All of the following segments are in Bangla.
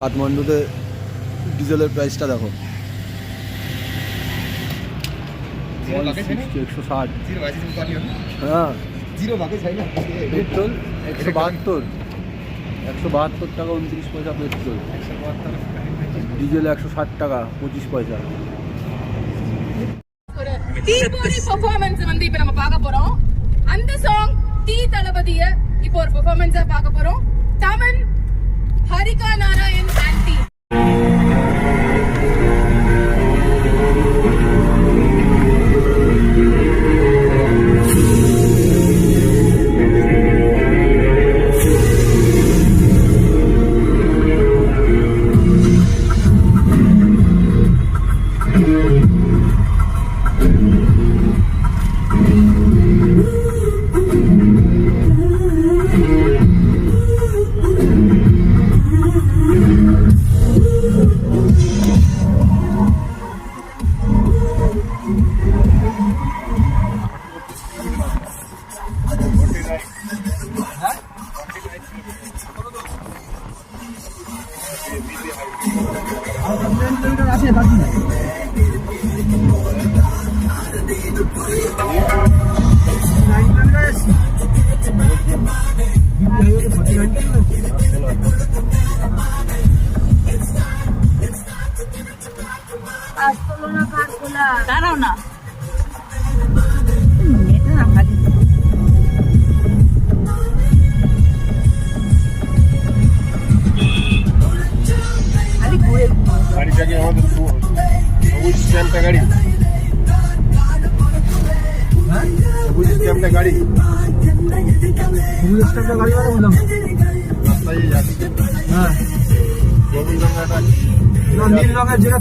কাঠমান্ডুতে ডিজেলের প্রাইসটা দেখো 160 হ্যাঁ পেট্রোল 172 টাকা 29 পয়সা পেট্রোল, ডিজেল 160 টাকা 25 பைசா. தீபாவளி பெர்ஃபார்மன்ஸ் வந்து இப்ப நம்ம பார்க்க போறோம். அந்த சாங் தீ தளபதிய இப்போ ஒரு பெர்ஃபார்மன்ஸா பார்க்க போறோம். Thaman, Harika Narayan and team. দাঁড়াও না গাড়িটাকে আমাদের সবুজ স্ট্যাম্পটা গাড়ি, সবুজ স্ট্যাম্পটা গাড়ি, সবুজ স্ট্যাম্পটা গাড়ি মানে বললাম রাস্তায় যাচ্ছে। হ্যাঁ সবুজ রঙটা নীল রঙের যেটা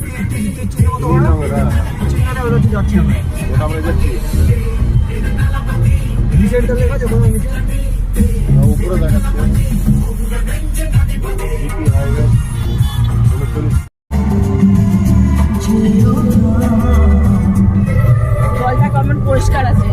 চিহ্নের মতো নীল রঙের, হ্যাঁ চিহ্নটা বেরোচ্ছে যাচ্ছি আমরা, ওটা আমরা যাচ্ছি। রিসেন্টটা লেখা আছে কোনো নিচে উপরে দেখাচ্ছে জিপি হাইওয়ে 39। জলটা কেমন পরিষ্কার আছে।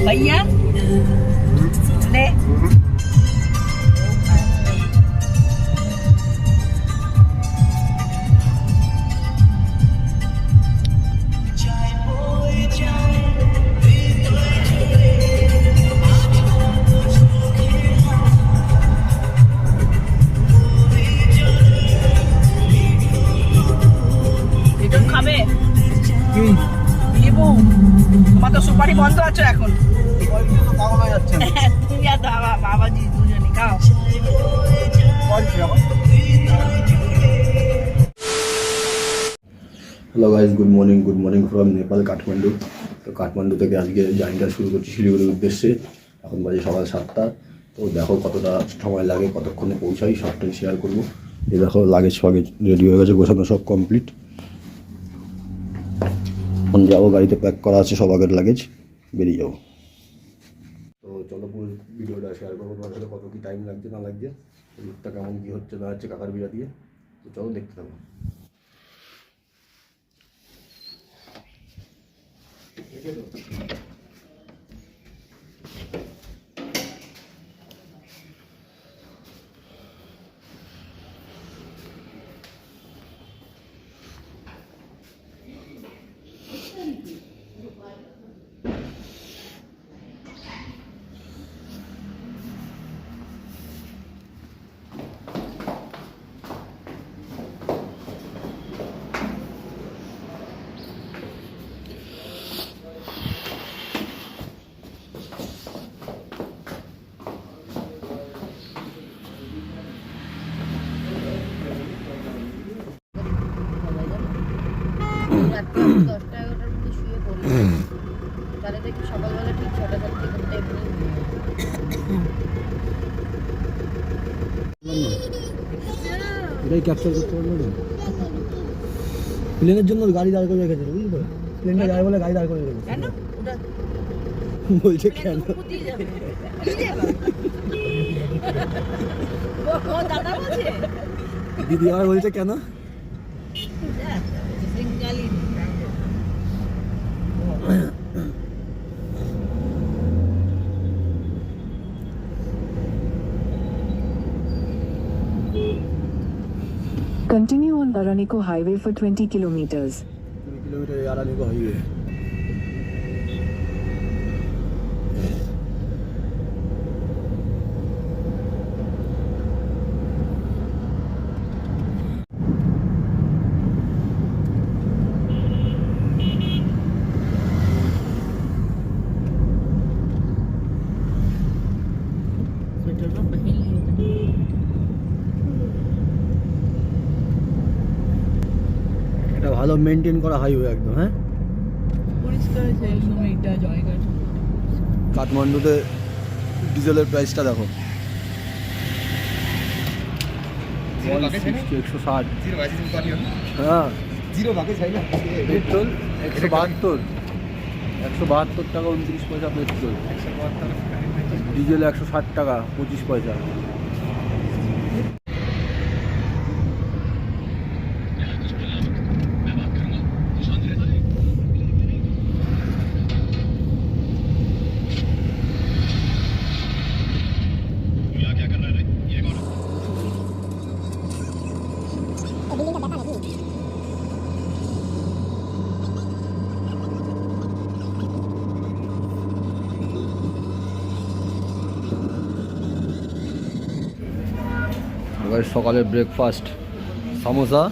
भैया ले খাবে কি লেবু, তোমার তো সুপারি বন্ধ আছে এখন। পাগল হয়ে যাচ্ছে তুমি আর বাবাজি দুজনে খাও। Hello guys, good morning from Nepal Kathmandu. তো কাঠমান্ডু থেকে আজকে জার্নিটা শুরু করছি শিলিগুড়ির উদ্দেশ্যে। এখন বাজে সকাল 7টা। তো দেখো কতটা সময় লাগে, কতক্ষণে পৌঁছাই সবটাই শেয়ার করবো। এই দেখো লাগেজ ফাগেজ রেডি হয়ে গেছে, গোছানো সব কমপ্লিট। এখন যাবো, গাড়িতে প্যাক করা আছে সব আগের লাগেজ, বেরিয়ে যাবো। তো চলো পুরো ভিডিওটা শেয়ার করবো তোমার সাথে, কত কী টাইম লাগছে না লাগছে, রুটটা কেমন কী হচ্ছে না হচ্ছে কাকার বিড়া দিয়ে। তো চলো দেখতে থাকো। দেখি সকালবেলা ঠিক 6টা-7টা করতে এটাই ক্যাপচার করতে পারলো না। প্লেনের জন্য গাড়ি দাঁড় করে রেখেছে, বুঝলি তো? প্লেনটা যায় বলে গাড়ি দাঁড় করে রেখেছে। কেন ওটা বলছে কেন? ফুটিয়ে যাবে ও দাদা বলছে দিদি আবার বলছে কেন? সিঙ্গালি Continue on Araniko Highway for 20 kilometers. 20 kilometer Araniko highway. সেটা পহলি এটা ভালো মেনটেন করা হাইওয়ে একদম, হ্যাঁ। পরিষ্কার আছে একদম এইটা জায়গাটা কাঠমান্ডুতে ডিজেলের প্রাইসটা দেখো, 160 হ্যাঁ, পেট্রোল 172 টাকা 29 পয়সা পেট্রোল, ডিজেল 160 টাকা 25 পয়সা। এবার সকালের ব্রেকফাস্ট সামোসা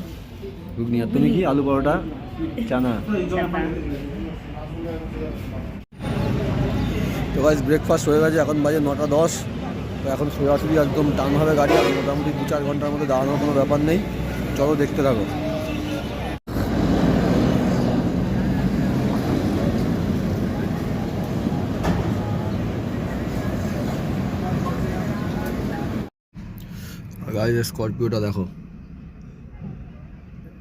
ঘুগনি, আর তুমি কি আলু পরোটা চানা। তো গাইস ব্রেকফাস্ট হয়ে গেছে, এখন বাজে 9:10। তো এখন সোজাসুজি একদম টানভাবে গাড়ি, আর মোটামুটি 2-4 ঘন্টার মধ্যে দাঁড়ানোর কোনো ব্যাপার নেই। চলো দেখতে থাকো। গাইস স্করপিওটা দেখো,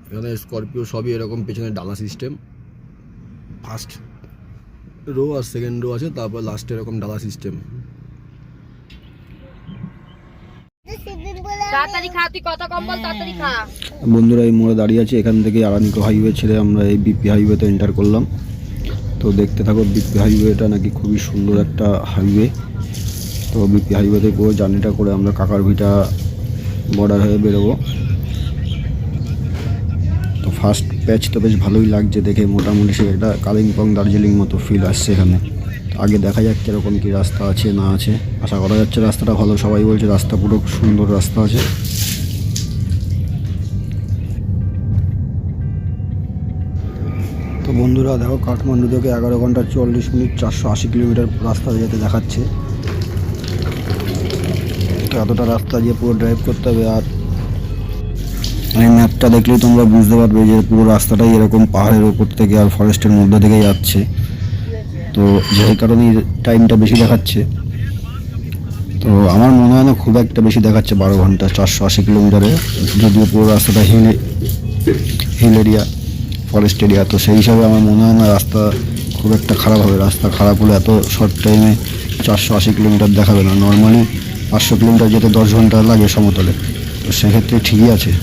এখানে স্করপিও সবই এরকম পেছনে ডালা সিস্টেম, ফার্স্ট রো আর সেকেন্ড রো আছে, তারপর লাস্টে এরকম ডালা সিস্টেম। তাড়াতাড়ি খা, তুই কথা কম বল, তাড়াতাড়ি খা। বন্ধুরা এই মোড়ে দাঁড়িয়ে আছে, এখান থেকে আরানিকো হাইওয়ে ছেড়ে আমরা এই বিপি হাইওয়েতে এন্টার করলাম। তো দেখতে থাকো, বিপি হাইওয়েটা নাকি খুবই সুন্দর একটা হাইওয়ে। তো বিপি হাইওয়েতে পুরো জার্নিটা করে আমরা কাকারভিটা বর্ডার হয়ে বেরোবো। তো ফার্স্ট প্যাচ তো বেশ ভালোই লাগছে দেখে, মোটামুটি সে একটা কালিম্পং দার্জিলিং মতো ফিল আসছে এখানে। আগে দেখা যাক কীরকম কী রাস্তা আছে না আছে, আশা করা যাচ্ছে রাস্তাটা ভালো, সবাই বলছে রাস্তা পুরো সুন্দর রাস্তা আছে। তো বন্ধুরা দেখো, কাঠমান্ডু থেকে 11 ঘন্টা 40 মিনিট 480 কিলোমিটার রাস্তা যেতে দেখাচ্ছে। তো এতটা রাস্তা দিয়ে পুরো ড্রাইভ করতে হবে, আর এই ম্যাপটা দেখলেই তোমরা বুঝতে পারবে যে পুরো রাস্তাটাই এরকম পাহাড়ের ওপর থেকে আর ফরেস্টের মধ্যে থেকে যাচ্ছে। তো যেই কারণে টাইমটা বেশি দেখাচ্ছে। তো আমার মনে হয় না খুব একটা বেশি দেখাচ্ছে 12 ঘন্টা 480 কিলোমিটারে, যদিও পুরো রাস্তাটা হিল এরিয়া, ফরেস্ট এরিয়া। তো সেই হিসাবে আমার মনে হয় না রাস্তা খুব একটা খারাপ হবে। রাস্তা খারাপ হলে এত শর্ট টাইমে 480 কিলোমিটার দেখাবে না। নর্মালি 500 কিলোমিটার যেতে 10 ঘন্টা লাগে সমতলে, তো সেক্ষেত্রে ঠিকই আছে।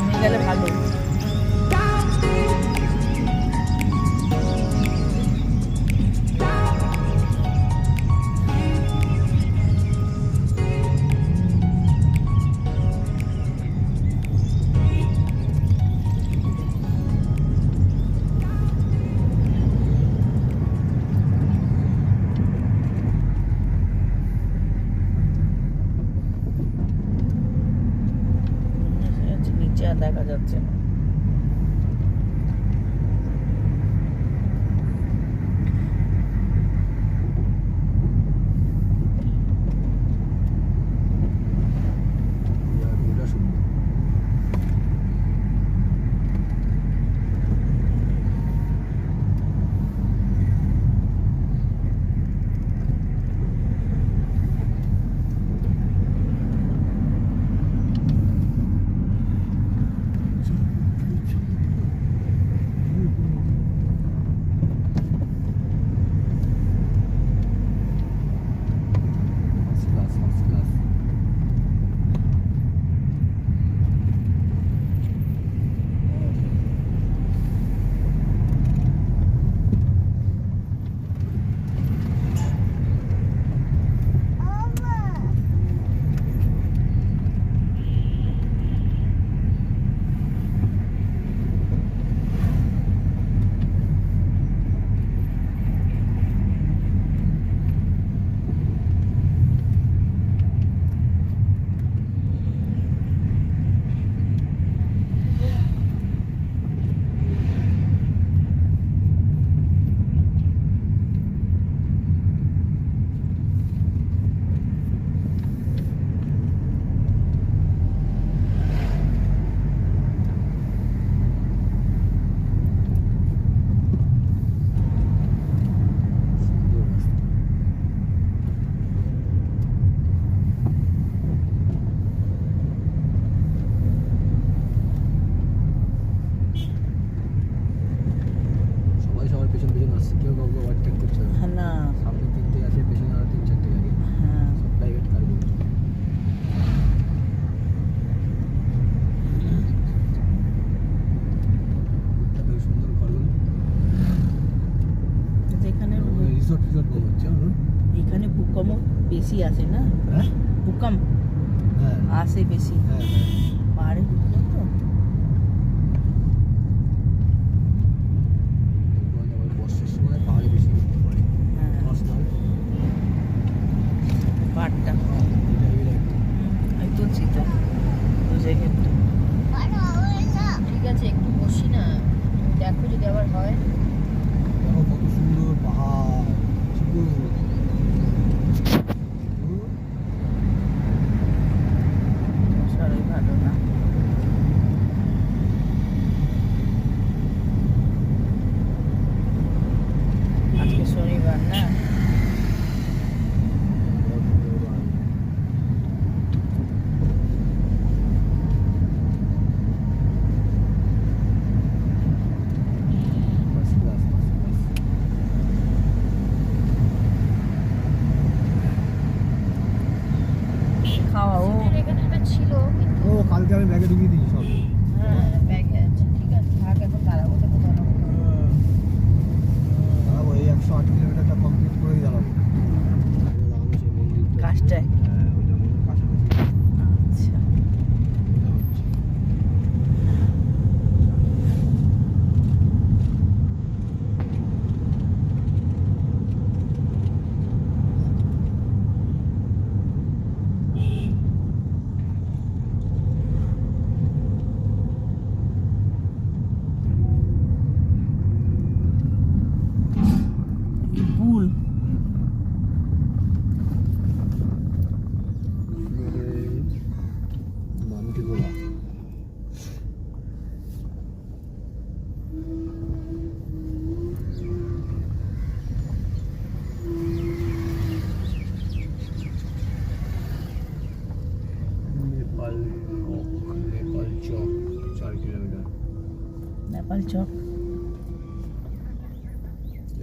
নিয়ে গেলে ভালো। নিচে আর দেখা যাচ্ছে না। ভিউটা সুন্দর। First class, first class. সুন্দর রাস্তা। সবাই সবার পেছন পেছন আসছে, কেউ কাউকে ওভারটেক করছে না। হ্যাঁ না, সামনে তিনটে আছে, পেছনে আরো 3-4টে গাড়ি, হ্যাঁ সব প্রাইভেট কারগুলো। খুব সুন্দর ঘরগুলো। এখানে রিসোর্ট মনে হচ্ছে আমার। এখানে ভূকম্প বেশি আছে না, হ্যাঁ ভূকম্প হ্যাঁ আসে বেশি হ্যাঁ পাহাড়ে ঢুকলে তো। বর্ষার সময় পাহাড়ে বেশি ঘুরতে পারে। হ্যাঁ পার্সোনাল পাহাড়টা এটা আমি তুলছি তো বুঝে গেল। ঠিক আছে, একটু বসি না, দেখো যদি আবার হয়। দেখো কত সুন্দর পাহাড়, চিকন। শরীর ভালো না। আজকে শনিবার না, First class, first class. খাওয়া ও এখানে একটা ছিল কিন্তু ও কালকে আমি ব্যাগে ঢুকিয়ে দিয়েছি সব। হ্যাঁ ব্যাগে আছে। ঠিক আছে, থাক, এখন দাঁড়াবো তো কোথাও না কোথাও। দাঁড়াবো, এই 108 কিলোমিটারটা কমপ্লিট করেই দাঁড়াবো। লাগানো সেই মন্দিরটা। কাজটায়। হ্যাঁ, ওইটা মনে হয় কাছাকাছি। আচ্ছা ওটা হচ্ছে। পুল মামুটি গোলা। নেপাল নেপাল চক 4 কিলোমিটার। নেপাল চক।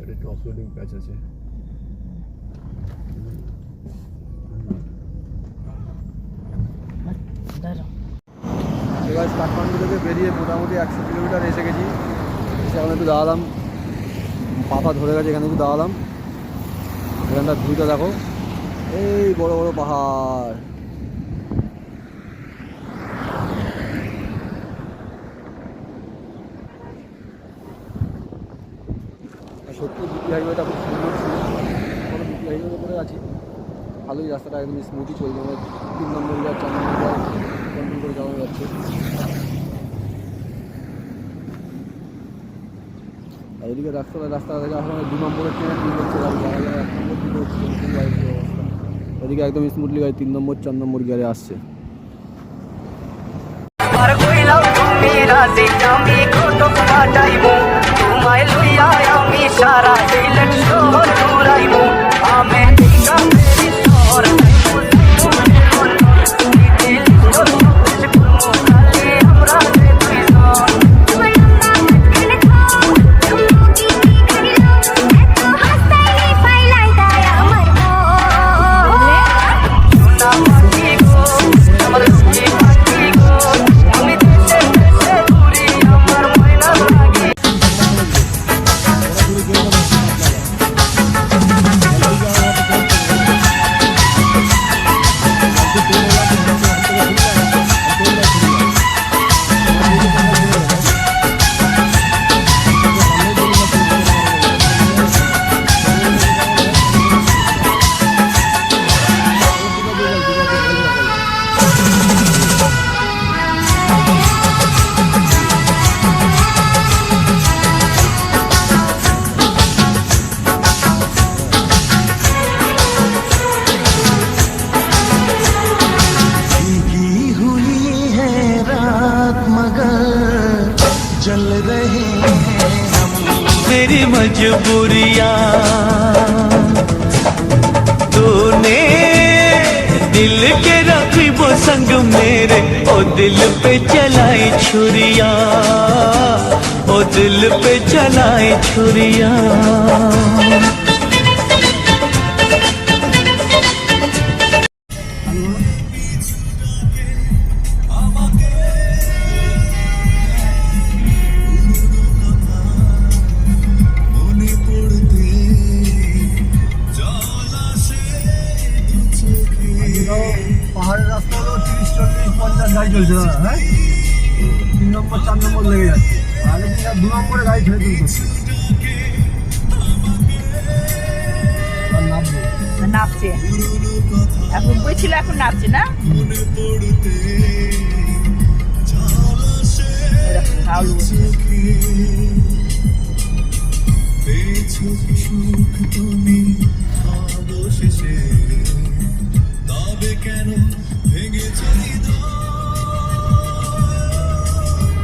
এটা একটু অফরোডিং প্যাচ আছে। দাঁড়াও গাছ কাঠমান্ডু থেকে বেরিয়ে মোটামুটি 100 কিলোমিটার এসে গেছি। এসে এখন একটু দাঁড়ালাম, পাপা ধরে গেছে, এখানে একটু দাঁড়ালাম। এখানটার ভিউটা দেখো, এই বড় বড় পাহাড়। সত্যি বিপি হাইওয়েটা খুব সুন্দর ছিল। এখন বিপি হাইওয়ের উপরে আছি, ভালোই রাস্তাটা একদম স্মুথই চলছে। মানে 3 নম্বর গিয়ার 4 নম্বর গিয়ার কন্ট্রোল করে চালানো যাচ্ছে। আর এদিকে রাস্তা থেকে এখন 2 নম্বরের ট্রেনে 3 হচ্ছে গাড়ি, 1 নম্বর 2 হচ্ছে অবস্থা। এদিকে একদম স্মুথলি গাড়ি 3 নম্বর 4 নম্বর গিয়ারে আসছে। আর কইলাও তুমি রাজি আমি কত কাটাইবো তোমায় লইয়া আমি সারা দিলেন শহর ঘুরাইবো আমি দিশা মেরি শহর আমরা मेरी मजबूरियां तूने दिल के रखी वो संग मेरे ओ दिल पे चलाई छुरिया ओ दिल पे चलाई छुरिया পাহাড়ের রাস্তা হলো 30, 40, 50 গাড়ি চলছে দাদা। হ্যাঁ, 3 নম্বর 4 নম্বর লেগে যাচ্ছে। আগে দিন 2 নম্বরে গাড়ি ছেড়ে তুলতে নাচছে, এখন বইছিল, এখন নাচছে না। কেন ভেঙে চলি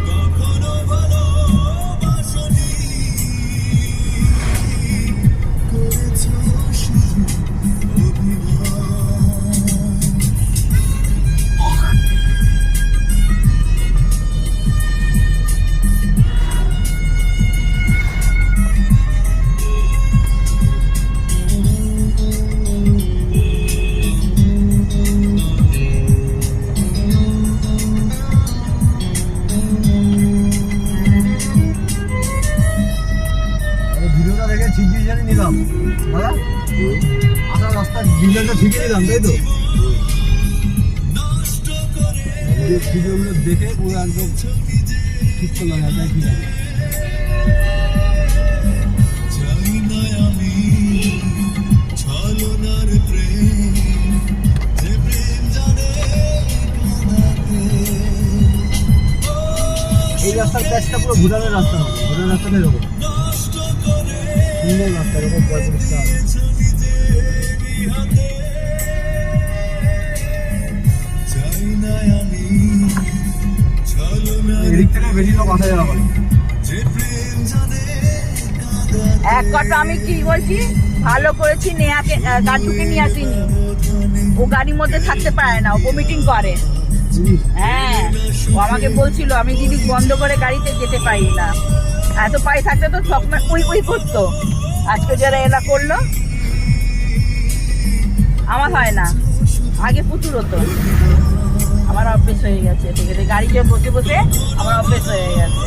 কখনো ভালোবাসনি করেছ শুধু ভিডিওটা দেখে ঠিক ডিসিশনই নিলাম দাদা। আসার রাস্তা ডিসিশনটা ঠিকই নিলাম, তাই তো? ভিডিওগুলো দেখে পুরো একদম ঠিক করলাম, এটাই ঠিক আছে। এই রাস্তার প্যাচটা পুরো ভুটানের রাস্তা হবে, ভুটানের রাস্তাটা এরকম সুন্দর রাস্তা, এরকম পরিষ্কার। এদিক থেকে বেশি লোক আসা যাওয়া করে। এক কথা আমি কি বলছি, ভালো করেছি নেয়াকে গাড়ুকে নিয়ে আসিনি। ও গাড়ির মধ্যে থাকতে পারে না, ও ভমিটিং করে। হ্যাঁ, ও আমাকে বলছিল আমি দিদি বন্ধ করে গাড়িতে যেতে পারি না। এত পাই থাকতে তো সবসময় উই করতো। আজকে যারা এলা করলো, আমার হয় না, আগে প্রচুর হতো। আমার অভ্যেস হয়ে গেছে ঠিক আছে, গাড়িতে বসে বসে আমার অভ্যেস হয়ে গেছে।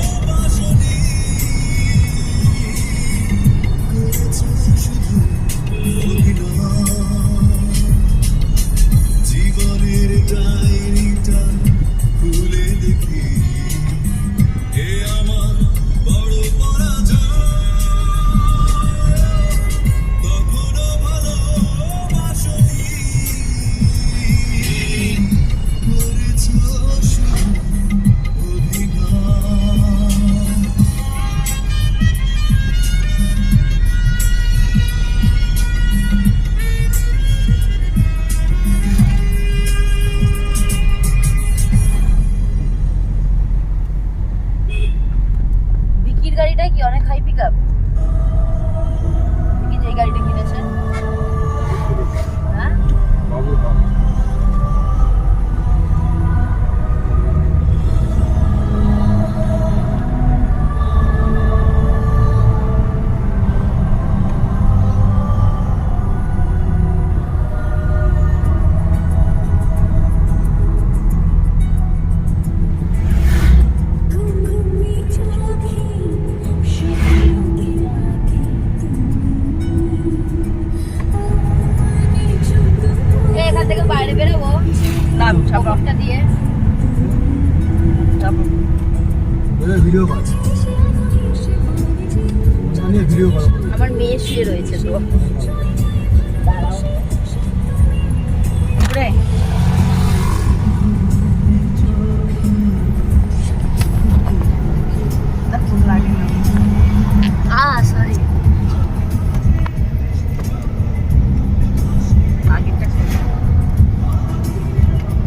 জীবনের ডায়েরিটা খুলে দেখি, এ আমার বড় পরাজয়। কখনো ভালোবাসনি, করেছ শুধু অভিনয়। বিকির গাড়িটা কি অনেক হাই পিক আপ? বিকি যে গাড়িটা কিনেছে, হ্যাঁ এখান থেকে বাইরে বেরোবো না ছাপা বকটা দিয়ে। ভিডিও কর, ভিডিও করো। আমার মেয়ে শুয়ে রয়েছে তো, দাঁড়াও। ঘুরে না, খুব লাগে না। সরি, আগেরটা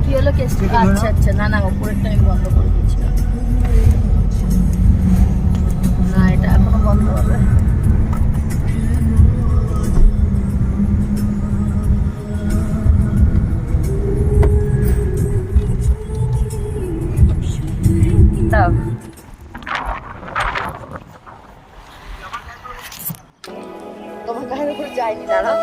কি হলো কেসটা? আচ্ছা আচ্ছা, না না উপরেরটা আমি বন্ধ করে দিয়েছিলাম, না এটা এখনো বন্ধ হবে। দাও তোমার গায়ের উপরে যায়নি, দাঁড়াও।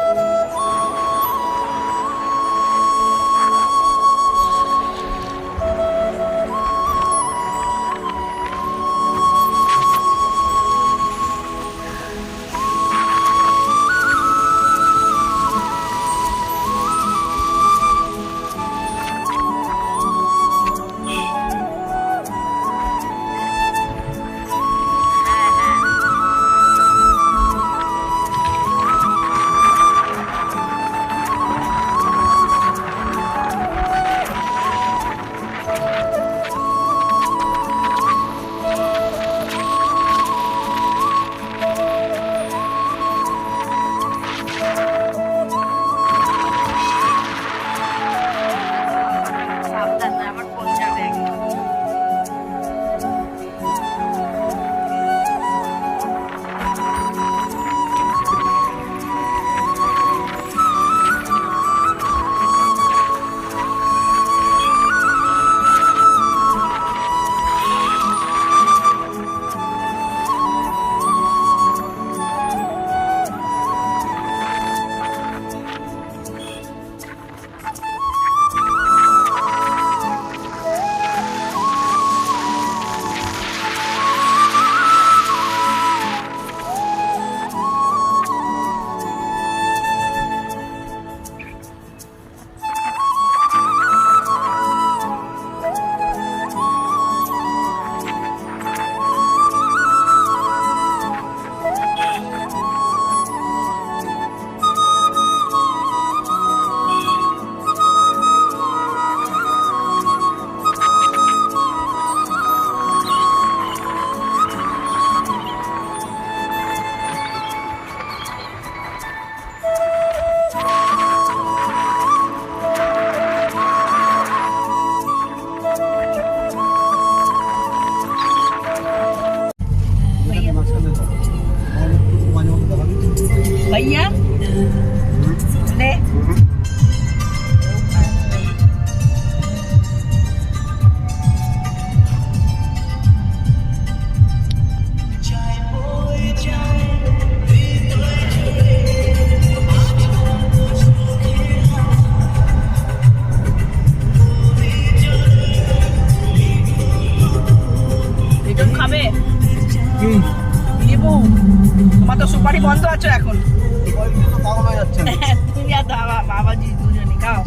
কি লেবু তোমার তো সুপারি বন্ধ আছে এখন পাগল হয়ে যাচ্ছে তুমি আর বাবাজি দুজনে খাও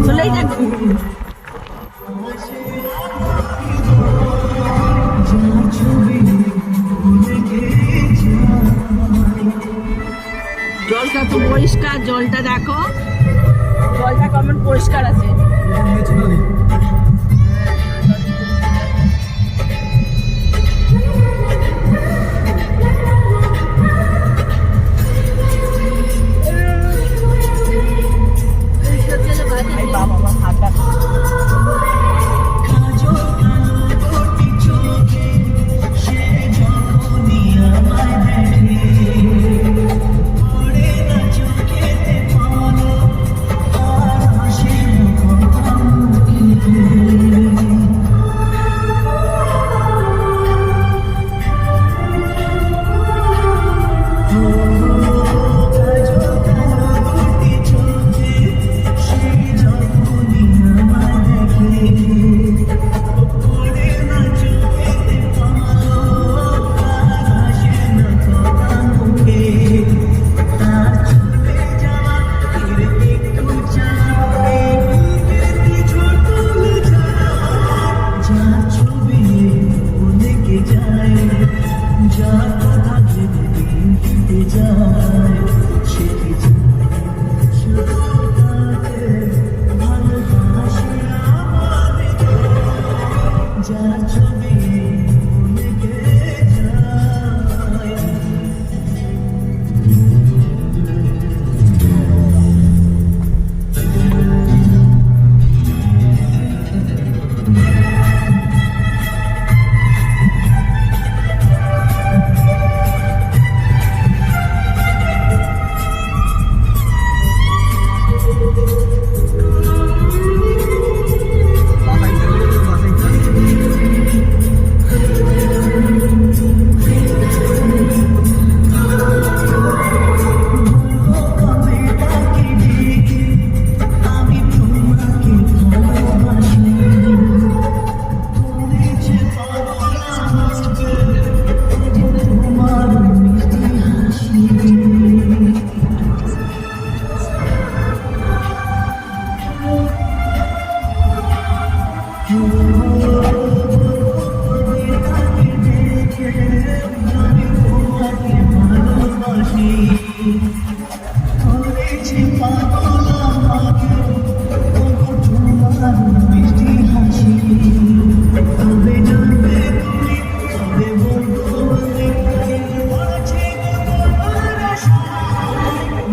চলেই যাচ্ছি জলটা তো পরিষ্কার, জলটা দেখো, জলটা কেমন পরিষ্কার আছে। বাবা হাতটা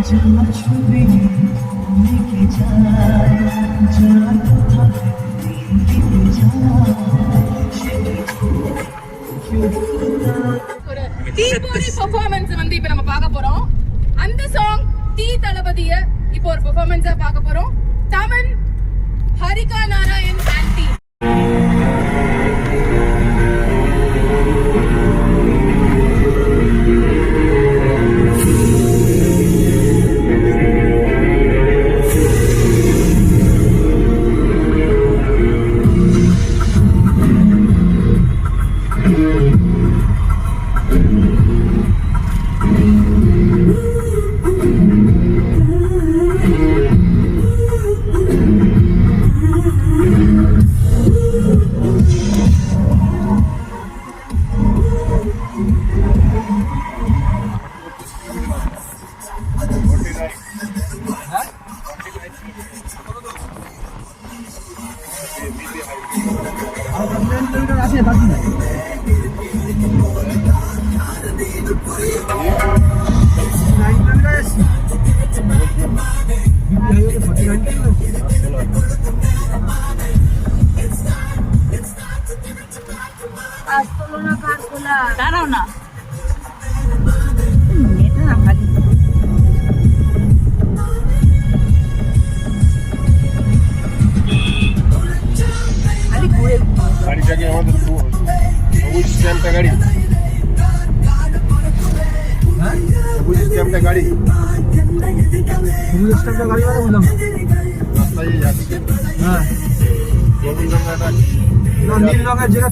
தீபாவளி பெர்ஃபார்மன்ஸ் வந்து இப்ப நம்ம பார்க்க போறோம். அந்த சாங் தீ தளபதிய இப்போ ஒரு பெர்ஃபார்மன்ஸா பார்க்க போறோம். Thaman, Harika Narayan and team. দাঁড়াও না এটা না খালি খালি ঘুরে গাড়িটাকে আমাদের সবুজ স্ট্যাম্পটা গাড়ি, সবুজ স্ট্যাম্পটা গাড়ি সবুজ স্ট্যাম্পটা গাড়ি মানে বললাম রাস্তায় যাচ্ছে। হ্যাঁ গোবিন্দ একটা না নীল রঙের যেটা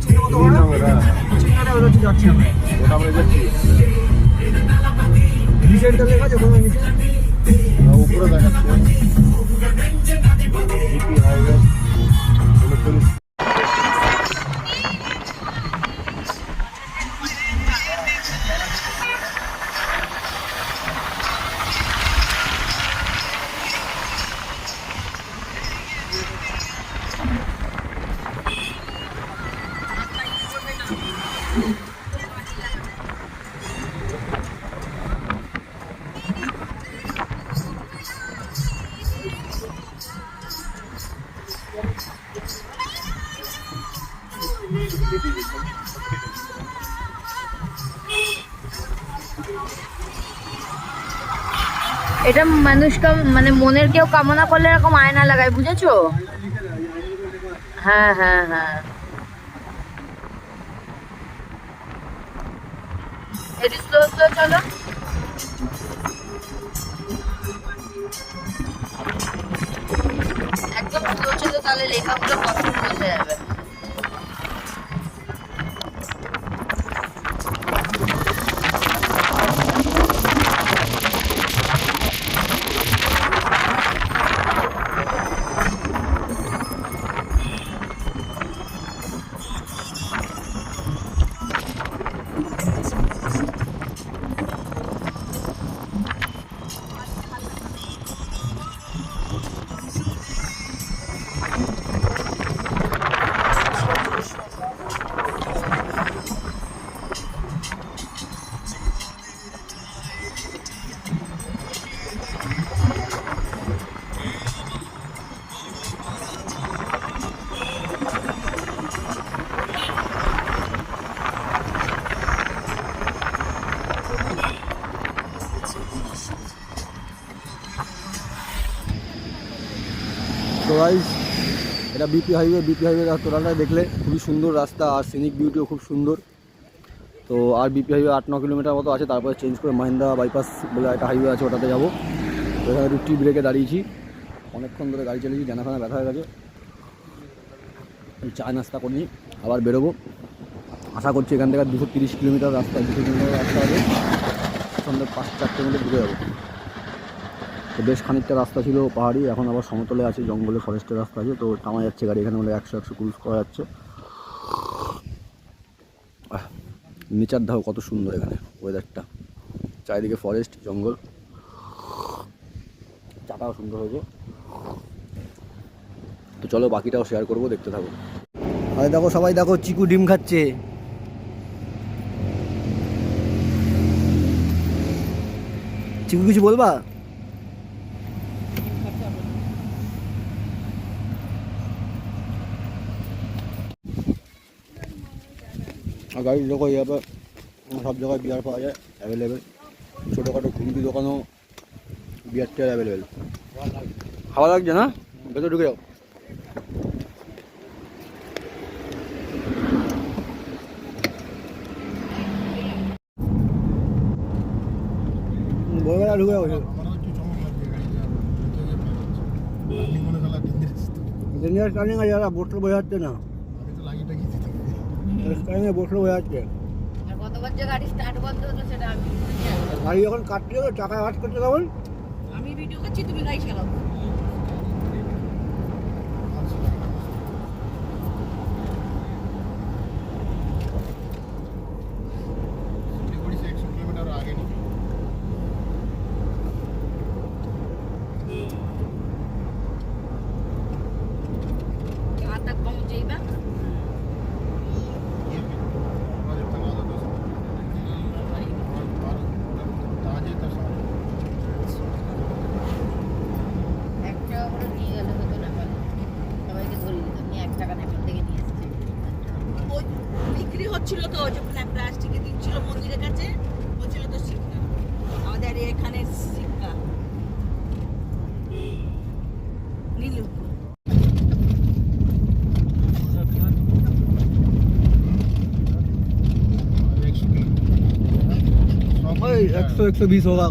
তীর মতো নীল রঙের, হ্যাঁ, চিহ্নটা ওটা হচ্ছে যাচ্ছি আমরা ওটা আমরা যাচ্ছি। রিসেন্টটা লেখা আছে কোনো নিচে উপরে দেখাচ্ছে জিপি হাইওয়ে 39। এটা মানুষকে মানে মনের কেউ কামনা করলে এরকম আয়না লাগায়, বুঝেছো? হ্যাঁ হ্যাঁ হ্যাঁ, একটু স্লো স্লো চলো। একদম স্লো চলো, তাহলে লেখাগুলো পছন্দ বোঝা যাবে। তো গাইস এটা বিপি হাইওয়ে টোটালটাই দেখলে খুবই সুন্দর রাস্তা আর সিনিক বিউটিও খুব সুন্দর। তো আর বিপি হাইওয়ে 8-9 কিলোমিটার মতো আছে, তারপরে চেঞ্জ করে মাহিন্দা বাইপাস বলে একটা হাইওয়ে আছে, ওটাতে যাবো। তো এখানে একটু টি ব্রেকে দাঁড়িয়েছি, অনেকক্ষণ ধরে গাড়ি চালিয়েছি, জানাখানা ব্যথা হয়ে গেছে। চা নাস্তা করিনি, আবার বেরোবো। আশা করছি এখান থেকে 230 কিলোমিটার রাস্তা, 200 কিলোমিটার রাস্তা আছে, সন্ধ্যে 5-4টের মধ্যে ঢুকে যাবো। তো বেশ খানিকটা রাস্তা ছিল পাহাড়ি, এখন আবার সমতলে আছে, জঙ্গলে ফরেস্টের রাস্তা আছে। তো টানা যাচ্ছে গাড়ি, এখানে মানে 100 ক্রুজ করা যাচ্ছে। নেচার ধাও কত সুন্দর এখানে ওয়েদারটা, চারিদিকে ফরেস্ট জঙ্গল, চাটাও সুন্দর হয়েছে। তো চলো বাকিটাও শেয়ার করবো, দেখতে থাকো। আরে দেখো সবাই দেখো, চিকু ডিম খাচ্ছে। চিকু কিছু বলবা? আর গাড়ির দেখো এইভাবে সব জায়গায় বিয়ার পাওয়া যায় অ্যাভেলেবেল। ছোটোখাটো ঘুমটি দোকানও বিয়ার টিয়ার অ্যাভেলেবেল। ভালো লাগছে না? ভেতরে ঢুকে যাও। বড়বেলা ঢুকে যাবো। ডেঞ্জারাস টার্নিং আছে, যারা বোটল বোঝা যাচ্ছে না, টার্নিংয়ে বোটল বোঝা যাচ্ছে। আর কতবার যে গাড়ি স্টার্ট বন্ধ হতো সেটা আমি জানি। গাড়ি যখন কাটছে তো চাকা আওয়াজ করছে তখন আমি ভিডিও করছি, তুমি গাড়ি চালাও। कहाँ तक पहुँच जाइबा? এক টাকা করে নিয়ে গেলে হতো না বলো? সবাইকে ধরিয়ে দিতাম, নিয়ে 1 টাকা এখান থেকে নিয়ে এসেছি। ওই বিক্রি হচ্ছিল তো, যখন প্লাস্টিকে দিচ্ছিল মন্দিরের কাছে, হচ্ছিল তো সিক্কা, আমাদের এখানে সিক্কা নীলু। भाई 100-120 होगा।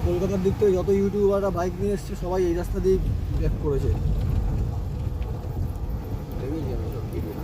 কলকাতার দিক থেকে যত ইউটিউবাররা বাইক নিয়ে এসছে সবাই এই রাস্তা দিয়ে ব্যাক করেছে। দেখেছি আমি সব video.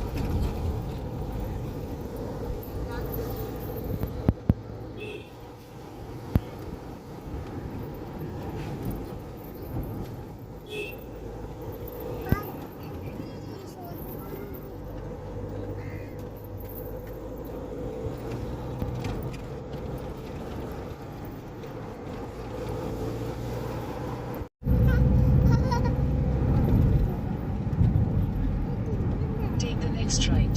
Take the next right.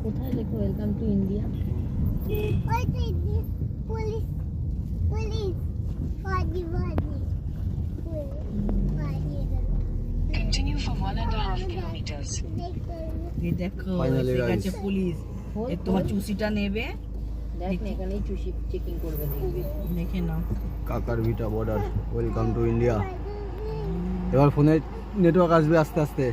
কোথায় লেখো welcome to India? Continue for 1.5 kilometers. এই দেখো Finally, এসে guys. গেছে পুলিশ। এই তোমার চুষিটা নেবে, দেখ না এখানেই চুষি চেকিং করবে দেখবি। দেখে নাও। কাকার ভিটা বর্ডার, ওয়েলকাম টু ইন্ডিয়া। এবার ফোনে নেটওয়ার্ক আসবে আস্তে আস্তে।